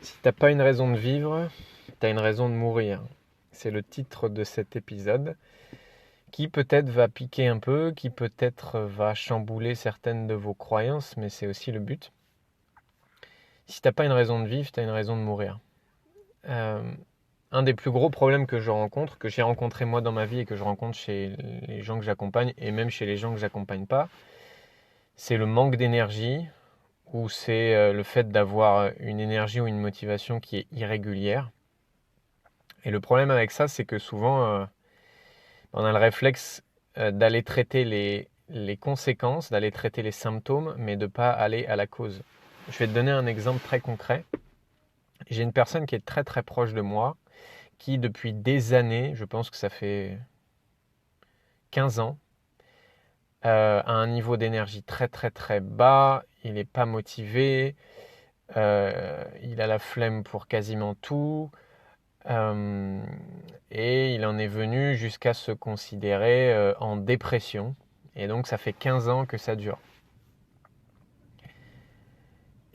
Si t'as pas une raison de vivre, t'as une raison de mourir. C'est le titre de cet épisode qui peut-être va piquer un peu, qui peut-être va chambouler certaines de vos croyances, mais c'est aussi le but. Si t'as pas une raison de vivre, t'as une raison de mourir. Euh, un des plus gros problèmes que je rencontre, que j'ai rencontré moi dans ma vie et que je rencontre chez les gens que j'accompagne et même chez les gens que j'accompagne pas, c'est le manque d'énergie ou c'est le fait d'avoir une énergie ou une motivation qui est irrégulière. Et le problème avec ça, c'est que souvent, on a le réflexe d'aller traiter les conséquences, d'aller traiter les symptômes, mais de ne pas aller à la cause. Je vais te donner un exemple très concret. J'ai une personne qui est très très proche de moi, qui depuis des années, je pense que ça fait 15 ans, a un niveau d'énergie très très très bas, il n'est pas motivé, il a la flemme pour quasiment tout, Euh, et il en est venu jusqu'à se considérer en dépression. Et donc ça fait 15 ans que ça dure.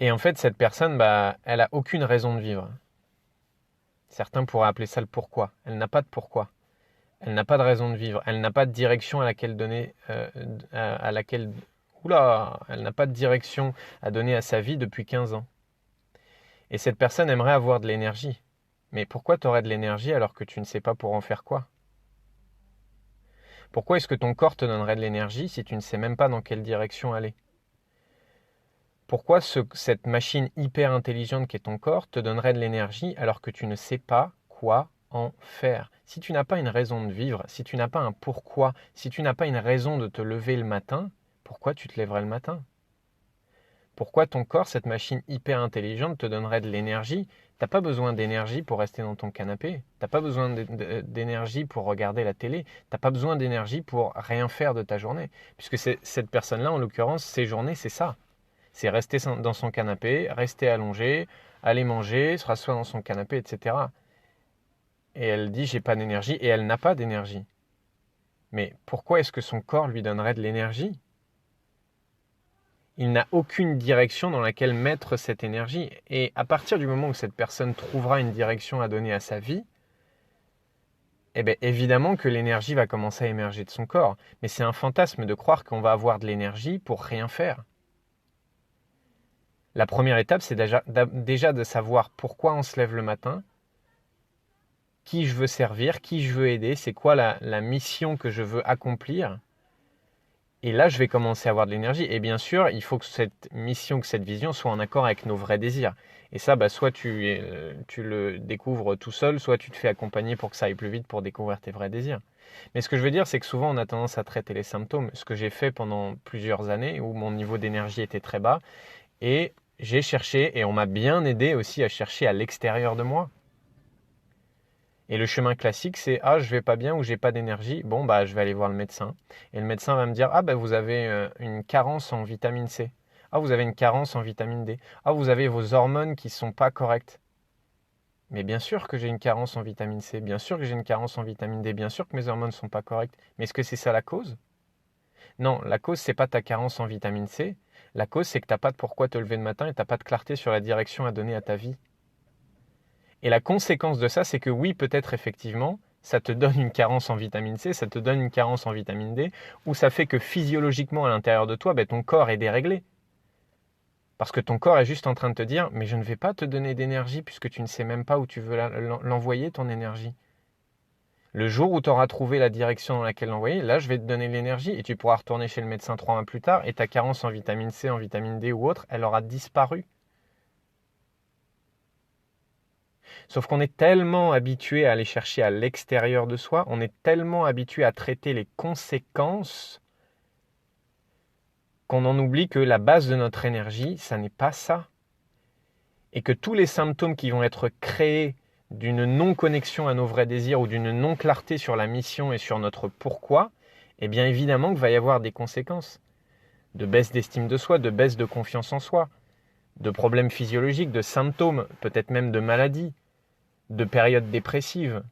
Et en fait, cette personne, elle a aucune raison de vivre. Certains pourraient appeler ça le pourquoi. Elle n'a pas de pourquoi. Elle n'a pas de raison de vivre. Elle n'a pas de direction à laquelle donner, à laquelle, oula, elle n'a pas de direction à donner à sa vie depuis 15 ans. Et cette personne aimerait avoir de l'énergie. Mais pourquoi tu aurais de l'énergie alors que tu ne sais pas pour en faire quoi? Pourquoi est-ce que ton corps te donnerait de l'énergie si tu ne sais même pas dans quelle direction aller? Pourquoi cette machine hyper intelligente qui est ton corps te donnerait de l'énergie alors que tu ne sais pas quoi en faire? Si tu n'as pas une raison de vivre, si tu n'as pas un pourquoi, si tu n'as pas une raison de te lever le matin, pourquoi tu te lèverais le matin? Pourquoi ton corps, cette machine hyper intelligente, te donnerait de l'énergie? T'as pas besoin d'énergie pour rester dans ton canapé. T'as pas besoin d'énergie pour regarder la télé. T'as pas besoin d'énergie pour rien faire de ta journée. Puisque cette personne-là, en l'occurrence, ses journées, c'est ça. C'est rester dans son canapé, rester allongé, aller manger, se rasseoir dans son canapé, etc. Et elle dit, j'ai pas d'énergie, et elle n'a pas d'énergie. Mais pourquoi est-ce que son corps lui donnerait de l'énergie? Il n'a aucune direction dans laquelle mettre cette énergie. Et à partir du moment où cette personne trouvera une direction à donner à sa vie, eh bien évidemment que l'énergie va commencer à émerger de son corps. Mais c'est un fantasme de croire qu'on va avoir de l'énergie pour rien faire. La première étape, c'est déjà de savoir pourquoi on se lève le matin, qui je veux servir, qui je veux aider, c'est quoi la mission que je veux accomplir. Et là, je vais commencer à avoir de l'énergie. Et bien sûr, il faut que cette mission, que cette vision soit en accord avec nos vrais désirs. Et ça, soit tu le découvres tout seul, soit tu te fais accompagner pour que ça aille plus vite pour découvrir tes vrais désirs. Mais ce que je veux dire, c'est que souvent, on a tendance à traiter les symptômes. Ce que j'ai fait pendant plusieurs années, où mon niveau d'énergie était très bas, et j'ai cherché, et on m'a bien aidé aussi à chercher à l'extérieur de moi. Et le chemin classique, c'est ah, je vais pas bien ou j'ai pas d'énergie. Bon, je vais aller voir le médecin. Et le médecin va me dire ah, vous avez une carence en vitamine C. Ah, vous avez une carence en vitamine D. Ah, vous avez vos hormones qui sont pas correctes. Mais bien sûr que j'ai une carence en vitamine C. Bien sûr que j'ai une carence en vitamine D. Bien sûr que mes hormones sont pas correctes. Mais est-ce que c'est ça la cause? Non, la cause, c'est pas ta carence en vitamine C. La cause, c'est que t'as pas de pourquoi te lever le matin et t'as pas de clarté sur la direction à donner à ta vie. Et la conséquence de ça, c'est que oui, peut-être effectivement, ça te donne une carence en vitamine C, ça te donne une carence en vitamine D, ou ça fait que physiologiquement à l'intérieur de toi, ton corps est déréglé. Parce que ton corps est juste en train de te dire, mais je ne vais pas te donner d'énergie puisque tu ne sais même pas où tu veux l'envoyer, ton énergie. Le jour où tu auras trouvé la direction dans laquelle l'envoyer, là, je vais te donner l'énergie et tu pourras retourner chez le médecin 3 mois plus tard et ta carence en vitamine C, en vitamine D ou autre, elle aura disparu. Sauf qu'on est tellement habitué à aller chercher à l'extérieur de soi, on est tellement habitué à traiter les conséquences qu'on en oublie que la base de notre énergie, ça n'est pas ça. Et que tous les symptômes qui vont être créés d'une non-connexion à nos vrais désirs ou d'une non-clarté sur la mission et sur notre pourquoi, eh bien évidemment qu'il va y avoir des conséquences. De baisse d'estime de soi, de baisse de confiance en soi, de problèmes physiologiques, de symptômes, peut-être même de maladies, de périodes dépressives,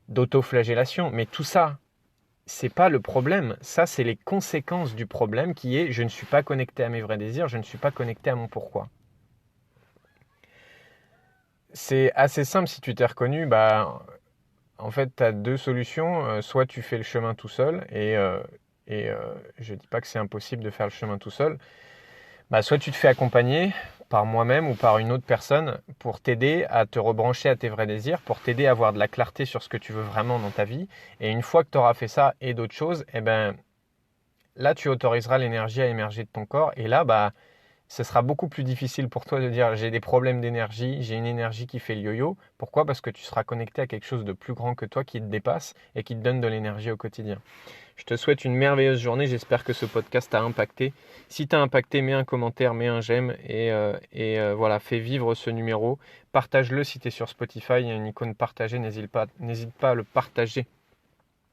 d'autoflagellation. Mais tout ça, c'est pas le problème. Ça, c'est les conséquences du problème qui est je ne suis pas connecté à mes vrais désirs, je ne suis pas connecté à mon pourquoi. c'est assez simple si tu t'es reconnu. En fait, tu as deux solutions. Soit tu fais le chemin tout seul, je ne dis pas que c'est impossible de faire le chemin tout seul. Soit tu te fais accompagner par moi-même ou par une autre personne pour t'aider à te rebrancher à tes vrais désirs, pour t'aider à avoir de la clarté sur ce que tu veux vraiment dans ta vie. Et une fois que tu auras fait ça et d'autres choses, là, tu autoriseras l'énergie à émerger de ton corps. Et là, ce sera beaucoup plus difficile pour toi de dire j'ai des problèmes d'énergie, j'ai une énergie qui fait le yo-yo. Pourquoi? Parce que tu seras connecté à quelque chose de plus grand que toi qui te dépasse et qui te donne de l'énergie au quotidien. Je te souhaite une merveilleuse journée. J'espère que ce podcast t'a impacté. Si t'as impacté, mets un commentaire, mets un j'aime voilà, fais vivre ce numéro. Partage-le si tu es sur Spotify. Il y a une icône partager. N'hésite pas à le partager